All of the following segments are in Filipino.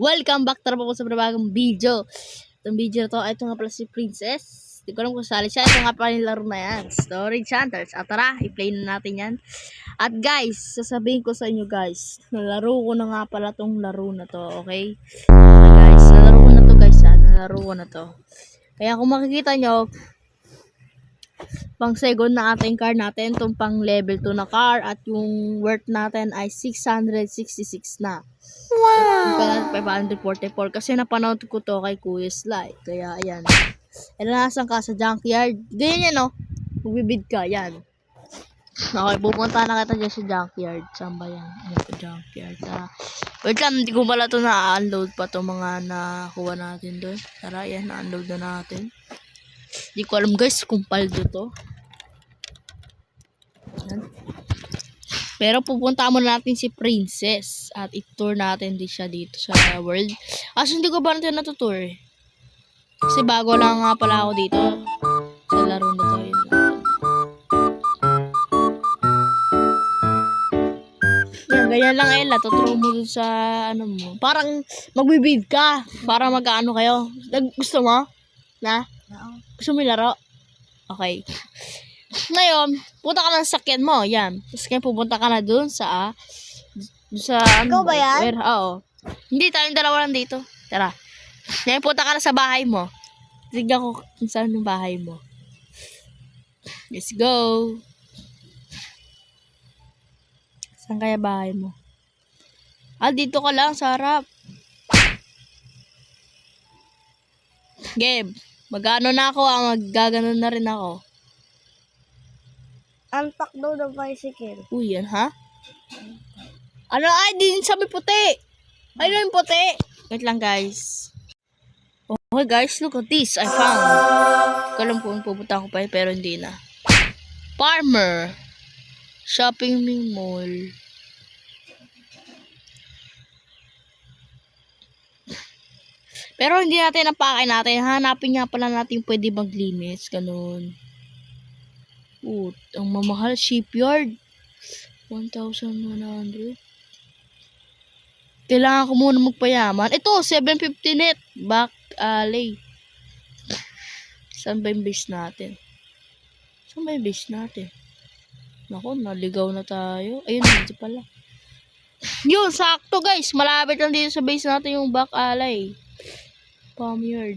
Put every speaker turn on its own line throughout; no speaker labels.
Welcome back tara po sa bagong video. Itong video na to ay ito nga pala si Princess. Hindi ko alam kung sali siya. Ito nga pala yung laro na yan. Story Chanters. At tara, i-play na natin yan. At guys, sasabihin ko sa inyo guys, nalaro ko na nga pala tong laro na to. Okay? Guys, nalaro ko na to guys. Nalaro ko na to. Kaya kung makikita nyo, pang second na ating car natin, itong pang level 2 na car, at yung worth natin ay 666 na. Wow! 544 kasi napanood ko to kay Kuya Sly. Kaya ayan. Naranasan ka sa junkyard. Ganyan yan, no? Magbibid ka, yan. Okay, pupunta na kita dyan sa junkyard. Saan ba yan? Ano po, junkyard? Wait lang, hindi ko pala ito na-unload pa to mga nakuha natin doon. Tara, yan, na-unload na natin. Hindi ko alam guys kung paldo to. Yan. Pero pupunta muna natin si Princess at i-tour natin din siya dito sa world. Kasi hindi ko ba natin natutour eh. Kasi bago lang nga pala ako dito sa laro na to. Yan, ganyan lang Ella. Tuturo mo dun sa ano mo. Parang magbibid ka. Para mag-ano kayo. Gusto mo? Na? Gusto mo laro? Okay. Ngayon, punta ka na sa sakyan mo. Yan. Tapos kaya pupunta ka na dun sa
Ikaw ba yan?
Where? Oo. Hindi, tayong dalawa lang dito. Tara. Ngayon, punta ka na sa bahay mo. Tignan ko kung saan yung bahay mo. Let's go. Saan kaya bahay mo? Dito ka lang sa harap. Game. Mag-ano na ako, maggaganon na rin ako.
Unpack daw ng bicycle.
Uy, yan ha? Ano ay, din sa may puti. Ay, yung puti. Wait lang guys. Okay guys, look at this. I found. Hindi ko alam kung pupunta ako pa pero hindi na. Farmer. Shopping mall. Pero hindi natin napakain natin. Hanapin nga pala natin pwede maglinis. Ganun. Ang mamahal. Shipyard. 1,100. Kailangan ko muna magpayaman. Ito, 750 net. Back alley. Saan ba yung base natin? Saan ba yung base natin? Naku, naligaw na tayo. Ayun, dito pala. Yun, sakto guys. Malapit lang dito sa base natin yung back alley. Palm yard.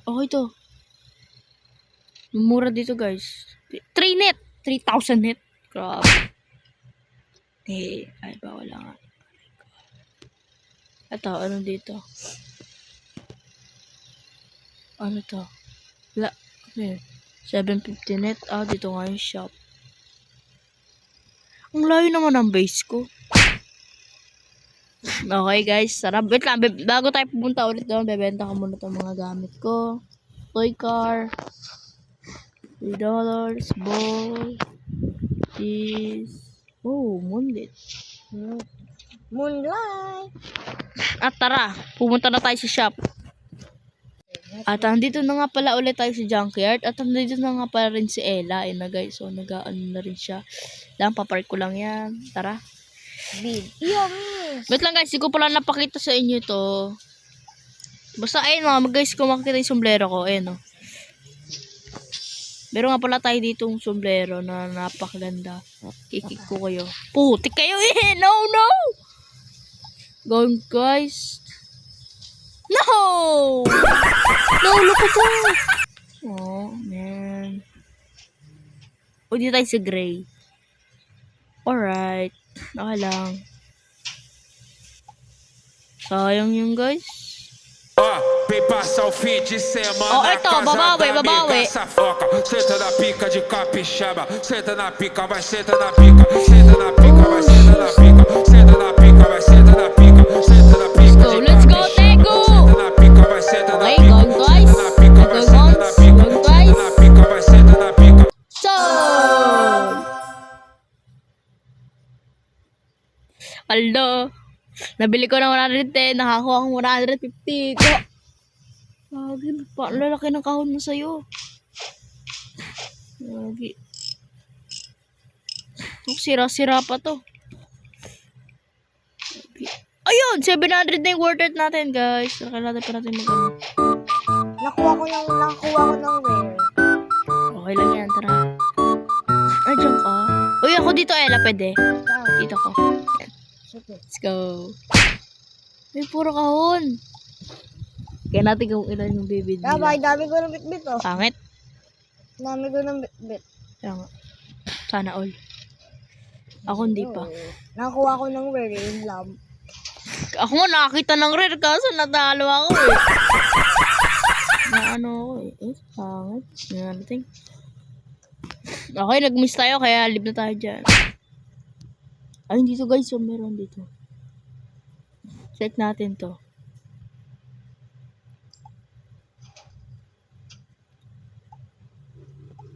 Okay to. Mura dito guys. 3 net. 3,000 net. Grabe. Ay ba wala nga. Ito, ano dito? Ano to? Wala. Okay. 750 net. Dito nga yung shop. Ang layo naman ang base ko. Okay guys, sarap. Wait lang, bago tayo pupunta ulit doon, bebenta ko muna itong mga gamit ko. Toy car. $3. Ball. Cheese. Moonlit.
Moonlight.
At tara, pumunta na tayo sa shop. At andito na nga pala ulit tayo sa junkyard. At andito na nga pala rin si Ella. Na guys, so nag-ano na rin siya. Lang, papark ko lang yan. Tara.
Bid. Yes.
Wait lang guys, hindi ko pala napakita sa inyo to. Basta ayun mga guys, kung makikita yung sombrero ko, ayun o. Meron nga pala tayo ditong sombrero na napakaganda. Kikik ko kayo. Putik kayo eh! No! Going guys. No! No, look at that! Oh, man. Dito tayo sa gray. Alright. Okay lang. Sayang yun guys.
Vem passar o fim de semana
ito, babawi.
Senta na pica de capixaba. Senta na pica, vai senta na pica. Senta na pica, vai senta na pica. Senta na pica, vai senta na pica. Senta na pica de
Let's go, Tego!
Senta na pica, vai senta na pica.
Going guys.
Senta na pica, vai senta na pica. Senta na pica, vai senta na pica.
So! Aldo! Nabili ko ng 110, nakakuha akong 150. Lagi, lalaki ng kahon mo sa'yo. Lagi. Sira-sira pa to. Ayun! 700 na yung worth it natin, guys. Kailangan pa natin mag-ano.
Nakuha ko ng rare.
Okay lang yan, tara. Ay, dyan ka. Uy, ako dito, Ella, pwede.
Saan?
Dito ko.
Sige.
Let's go. May puro kahon. Kaya natin kung ilan yung bibid
Dami
nila.
ko ng bit-bit oh.
Pangit.
Dami ko ng bit-bit.
Kaya nga. Sana all. Ako hindi pa.
Nakuha ko ng rare yung lamp.
Ako nga nakakita ng rare kaso natalo ako eh. Na ano ako eh. Pangit. Yan natin. Okay, nag-miss tayo kaya live na tayo dyan. Ay, dito guys. So, meron dito. Check natin to.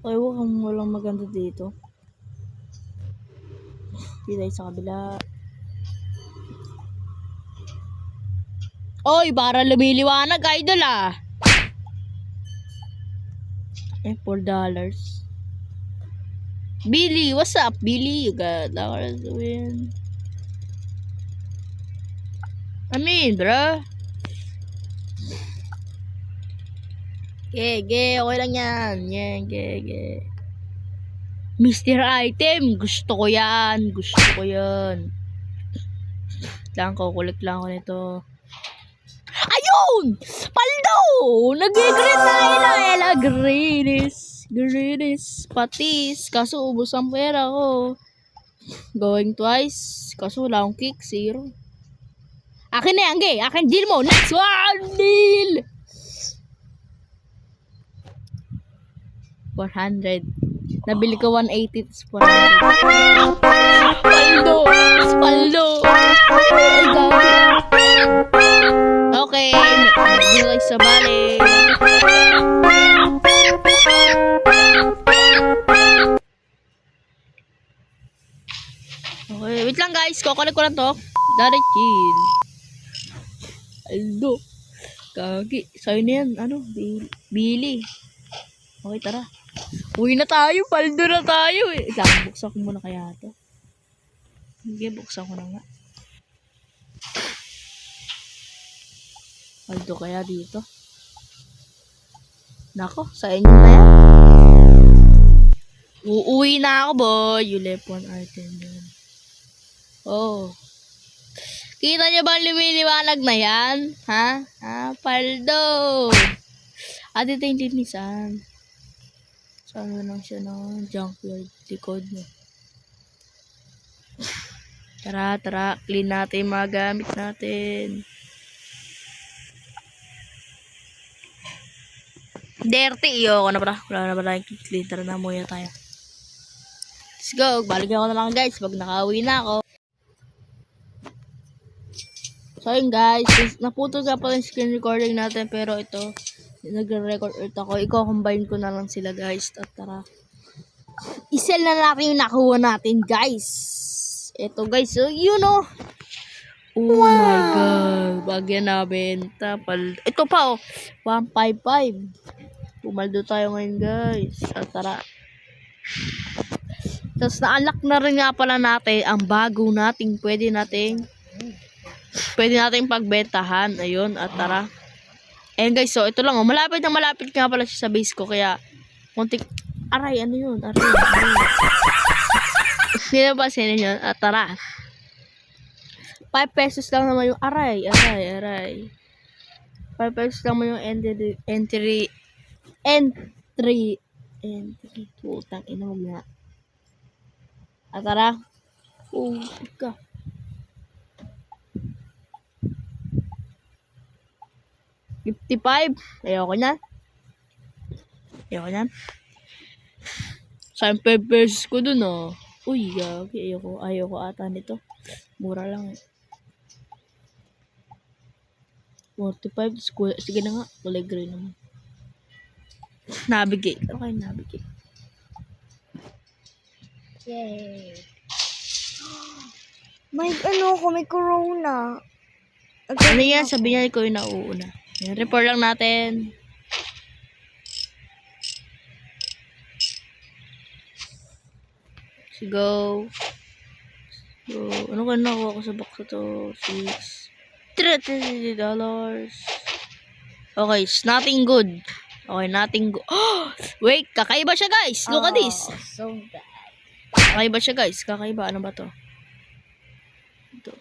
Ay, walang maganda dito. Dito tayo sa kabila. Oy, para lumiliwanag, idol ah. Eh, $4. Billy, what's up, Billy? You got dollars to win. I mean, bro. Okay lang yan. Yeah. Mr. Item, gusto ko yan. Kukulit lang ako nito. Ayun! Paldo! Nag-green na Ella. Greenis. Patis. Kaso ubos ang pera ko. Going twice. Kaso wala akong kick. 0. Akin na yan, gay. Akin, deal mo. Next one, deal! 400. Nabili ko 180. 400. Paldo! Ay, gabi. Okay. Dito tayo sa balik. Okay, wait lang guys. Kukulik ko lang to. Direct kill. Aldo. Kagi. Sa'yo na yan. Ano? Billy. Okay, tara. Uwi na tayo. Paldo na tayo eh. Lang, buksan ko muna kaya ito. Sige, buksan ko na nga. Paldo kaya dito. Nako, sa inyo na yan. Uuwi na ako, boy. You left one item yun. Oh. Kita niyo ba lumiliwanag na yan? Ha? Paldo. Dito yung linisan. Saan lang siya ng junkyard likod mo. Tara. Clean natin yung mga gamit natin. Dirty. Iyo ko na pala. Wala na pala yung clean. Tara na muna tayo. Let's go. Balikan ko na lang guys. Pag nakauwi na ako. So yun guys. Naputol ka pala yung screen recording natin. Pero ito. Nagre-record ulit ako. I-combine ko na lang sila guys. At tara. I-sell na natin yung nakuha natin guys. Ito guys. So you know. Oh my god. Bagyan na benta. Ito pa oh. 155. Pumaldo tayo ngayon guys. At tara. Tapos na-unlock na rin nga pala natin ang bago nating pwede nating pagbentahan. Ayun. At tara. Ayan guys, so ito lang oh. Malapit nga pala siya sa base ko. Kaya, muntik. Aray, ano yun? Aray. Sino ba sino yun? At tara. 5 pesos lang naman yung aray. 5 pesos lang naman yung entry. Putang ina mo na. At tara. Oh, ka. $55. Ayoko na. Sa 5 pesos ko dun oh. Uy, gagi. Ayoko ata nito. Mura lang eh. 45. Sige na nga. Kulay green naman. Navigate. Okay, navigate.
Yay. May corona.
Ano yan? Sabi niya ko yung nauuna. Yan, report lang natin. Let's go. So, ano ka nakuha ko sa box na to? 6. $3. Okay, it's nothing good. Okay, nothing good. Wait, kakaiba siya guys. Look at this.
Oh, so bad.
Kakaiba siya guys. Kakaiba. Ano ba to? Ito.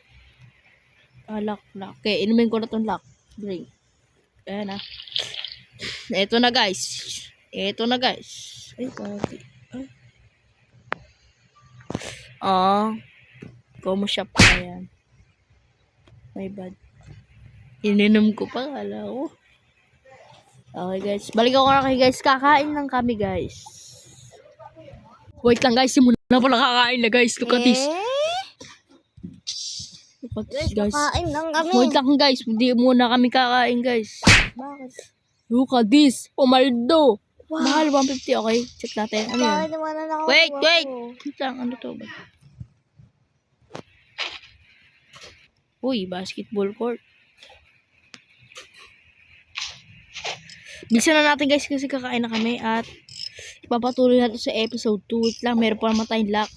Lock. Okay, inumin ko na tong lock. Drink. Ayan ah. Ito na guys. Ay, pagi. Como shop pa yan. My bad. Ininom ko pa, kala ko. Okay guys, balik ako na kayo guys. Kakain lang kami guys. Wait lang guys, simula na pala kakain na guys. Look at this. Look at this guys.
Kain lang kami.
Wait lang guys, hindi muna kami kakain guys.
Bakit?
Look at this. Pumaldo. Mahal 150, okay? Check natin. Ano yun?
Bakit naman na ako?
Wait. Wait lang, ano to ba? Uy, basketball court. Bilisan na natin guys kasi kakain na kami at ipapatuloy natin sa episode 2. Wait lang, meron pa naman tayong lock.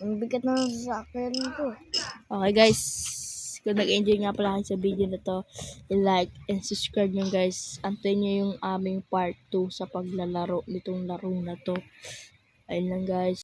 Ang bigat na sa akin ko.
Okay guys, kung nag-enjoy nga pala kayo sa video na to, i-like and subscribe nyo guys. Antayin nyo yung aming part 2 sa paglalaro nitong laro na to. Ayun lang guys.